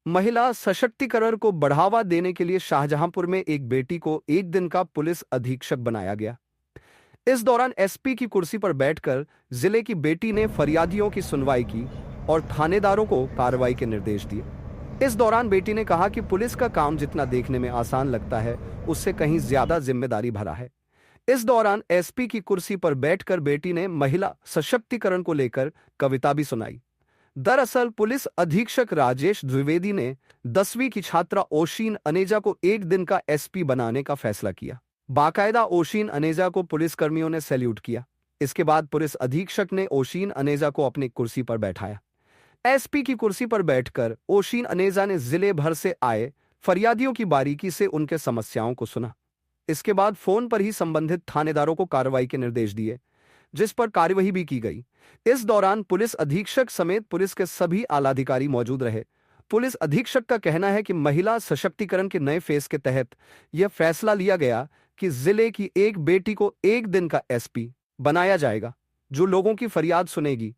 महिला सशक्तिकरण को बढ़ावा देने के लिए शाहजहांपुर में एक बेटी को एक दिन का पुलिस अधीक्षक बनाया गया। इस दौरान एसपी की कुर्सी पर बैठकर जिले की बेटी ने फरियादियों की सुनवाई की और थानेदारों को कार्रवाई के निर्देश दिए। इस दौरान बेटी ने कहा कि पुलिस का काम जितना देखने में आसान लगता है, उससे कहीं ज्यादा जिम्मेदारी भरा है। इस दौरान एसपी की कुर्सी पर बैठकर बेटी ने महिला सशक्तिकरण को लेकर कविता भी सुनाई। दरअसल पुलिस अधीक्षक राजेश द्विवेदी ने 10वीं की छात्रा ओशीन अनेजा को एक दिन का एसपी बनाने का फैसला किया। बाकायदा ओशीन अनेजा को पुलिसकर्मियों ने सैल्यूट किया। इसके बाद पुलिस अधीक्षक ने ओशीन अनेजा को अपनी कुर्सी पर बैठाया। एसपी की कुर्सी पर बैठकर ओशीन अनेजा ने जिले भर से आए फरियादियों की बारीकी से उनके समस्याओं को सुना। इसके बाद फोन पर ही संबंधित थानेदारों को कार्रवाई के निर्देश दिए, जिस पर कार्यवाही भी की गई। इस दौरान पुलिस अधीक्षक समेत पुलिस के सभी आलाधिकारी मौजूद रहे। पुलिस अधीक्षक का कहना है कि महिला सशक्तिकरण के नए फेज के तहत यह फैसला लिया गया कि जिले की एक बेटी को एक दिन का एसपी बनाया जाएगा, जो लोगों की फरियाद सुनेगी।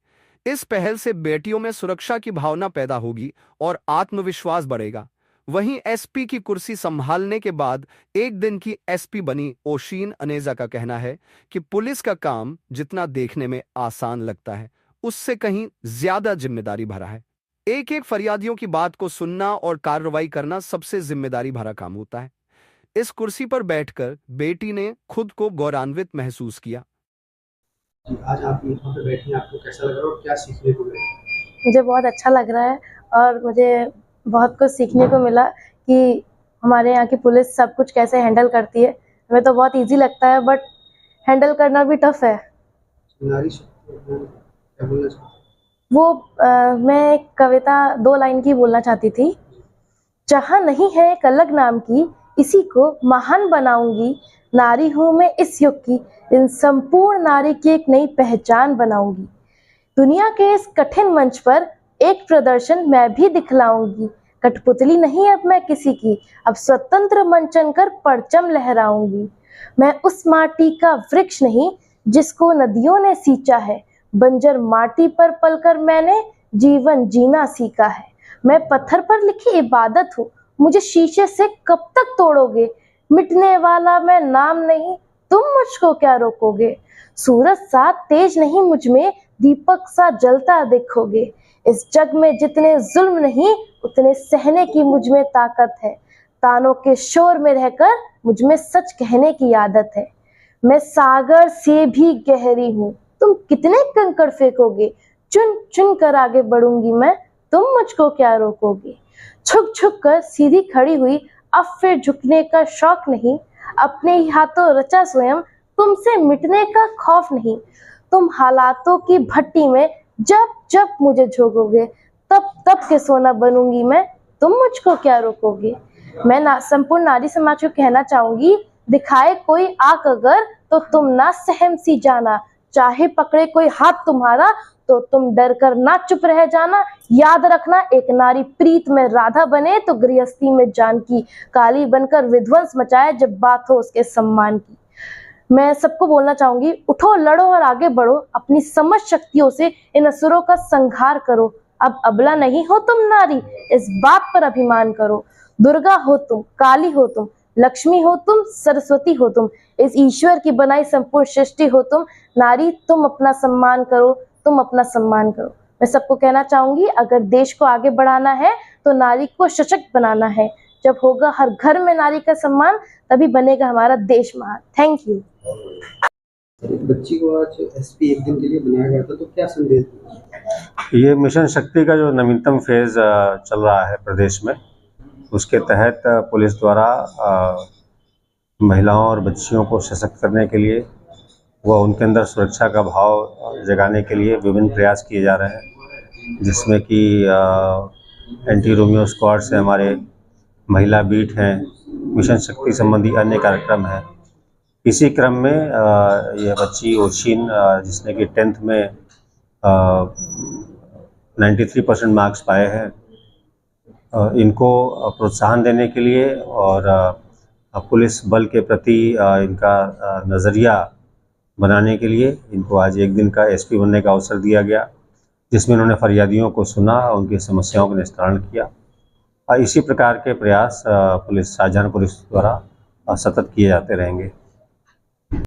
इस पहल से बेटियों में सुरक्षा की भावना पैदा होगी और आत्मविश्वास बढ़ेगा। वहीं एसपी की कुर्सी संभालने के बाद एक दिन की एसपी बनी ओशीन अनेजा का कहना है कि पुलिस का काम जितना देखने में आसान लगता है, उससे कहीं ज्यादा जिम्मेदारी भरा है। एक एक फरियादियों की बात को सुनना और कार्रवाई करना सबसे जिम्मेदारी भरा काम होता है। इस कुर्सी पर बैठकर बेटी ने खुद को गौरवान्वित महसूस किया। आज आप यहाँ पे बैठी हैं, आपको कैसा लग रहा है और क्या सीखने को मिला? मुझे बहुत अच्छा लग रहा है और मुझे बहुत कुछ सीखने को मिला कि हमारे यहाँ की पुलिस सब कुछ कैसे हैंडल करती है। हमें तो बहुत इजी लगता है, बट हैंडल करना भी टफ है। नारी शक्ति क्या बोलना चाहते मैं एक कविता 2 लाइन की बोलना चाहती थी। जहाँ नहीं है एक अलग नाम की, इसी को महान बनाऊंगी। नारी हूँ मैं इस युग की, इन संपूर्ण नारी की एक नई पहचान बनाऊंगी। दुनिया के इस कठिन मंच पर एक प्रदर्शन मैं भी दिखलाऊंगी। कठपुतली नहीं अब मैं किसी की, अब स्वतंत्र मंचन कर परचम लहराऊंगी। मैं उस माटी का वृक्ष नहीं जिसको नदियों ने सींचा है, बंजर माटी पर पलकर मैंने जीवन जीना सीखा है। मैं पत्थर पर लिखी इबादत हूँ, मुझे शीशे से कब तक तोड़ोगे। मिटने वाला मैं नाम नहीं, तुम मुझको क्या रोकोगे। सूरज सा तेज नहीं मुझ में, दीपक सा जलता देखोगे। इस जग में जितने जुल्म नहीं, उतने सहने की मुझ में ताकत है। तानों के शोर में रहकर मुझ में सच कहने की आदत है। मैं सागर से भी गहरी हूँ, तुम कितने कंकड़ फेंकोगे। चुन चुन कर आगे बढ़ूंगी मैं, तुम मुझको क्या रोकोगे। झुक झुक कर सीधी खड़ी हुई, अब फिर झुकने का शौक नहीं। अपने ही हाथों रचा स्वयं, तुमसे मिटने का खौफ नहीं। तुम हालातों की भट्टी में जब जब मुझे झोंकोगे, तब तब के सोना बनूंगी मैं, तुम मुझको क्या रोकोगे। मैं संपूर्ण नारी समाज को कहना चाहूंगी, दिखाए कोई आंख अगर तो तुम ना सहम सी जाना। चाहे पकड़े कोई हाथ तुम्हारा तो तुम डर कर ना चुप रह जाना। याद रखना, एक नारी प्रीत में राधा बने तो गृहस्थी में जानकी। काली बनकर विध्वंस मचाए जब बात हो उसके सम्मान की। मैं सबको बोलना चाहूंगी, उठो लड़ो और आगे बढ़ो। अपनी समझ शक्तियों से इन असुरों का संहार करो। अब अबला नहीं हो तुम नारी, इस बात पर अभिमान करो। दुर्गा हो तुम, काली हो तुम, लक्ष्मी हो तुम, सरस्वती हो तुम, इस ईश्वर की बनाई संपूर्ण सृष्टि हो तुम। नारी तुम अपना सम्मान करो, तुम अपना सम्मान करो। मैं सबको कहना चाहूंगी, अगर देश को आगे बढ़ाना है तो नारी को सशक्त बनाना है। जब होगा हर घर में नारी का सम्मान, तभी बनेगा हमारा देश महान। Thank you. एक बच्ची को आज एसपी एक दिन के लिए बनाया गया था, तो क्या संदेश दिया? ये मिशन शक्ति का जो नवीनतम फेज चल रहा है प्रदेश में, उसके तहत पुलिस द्वारा महिलाओं और बच्चियों को सशक्त करने के लिए व उनके अंदर सुरक्षा का भाव जगाने के लिए विभिन्न प्रयास किए जा रहे हैं, जिसमें कि एंटी रोमियो स्क्वाड से हमारे महिला बीट हैं, मिशन शक्ति संबंधी अन्य कार्यक्रम हैं। इसी क्रम में यह बच्ची ओशीन, जिसने कि 10th में 93% मार्क्स पाए हैं, इनको प्रोत्साहन देने के लिए और पुलिस बल के प्रति इनका नज़रिया बनाने के लिए इनको आज एक दिन का एसपी बनने का अवसर दिया गया, जिसमें उन्होंने फरियादियों को सुना, उनकी समस्याओं का निस्तारण किया और इसी प्रकार के प्रयास पुलिस शाहजहां पुलिस द्वारा सतत किए जाते रहेंगे।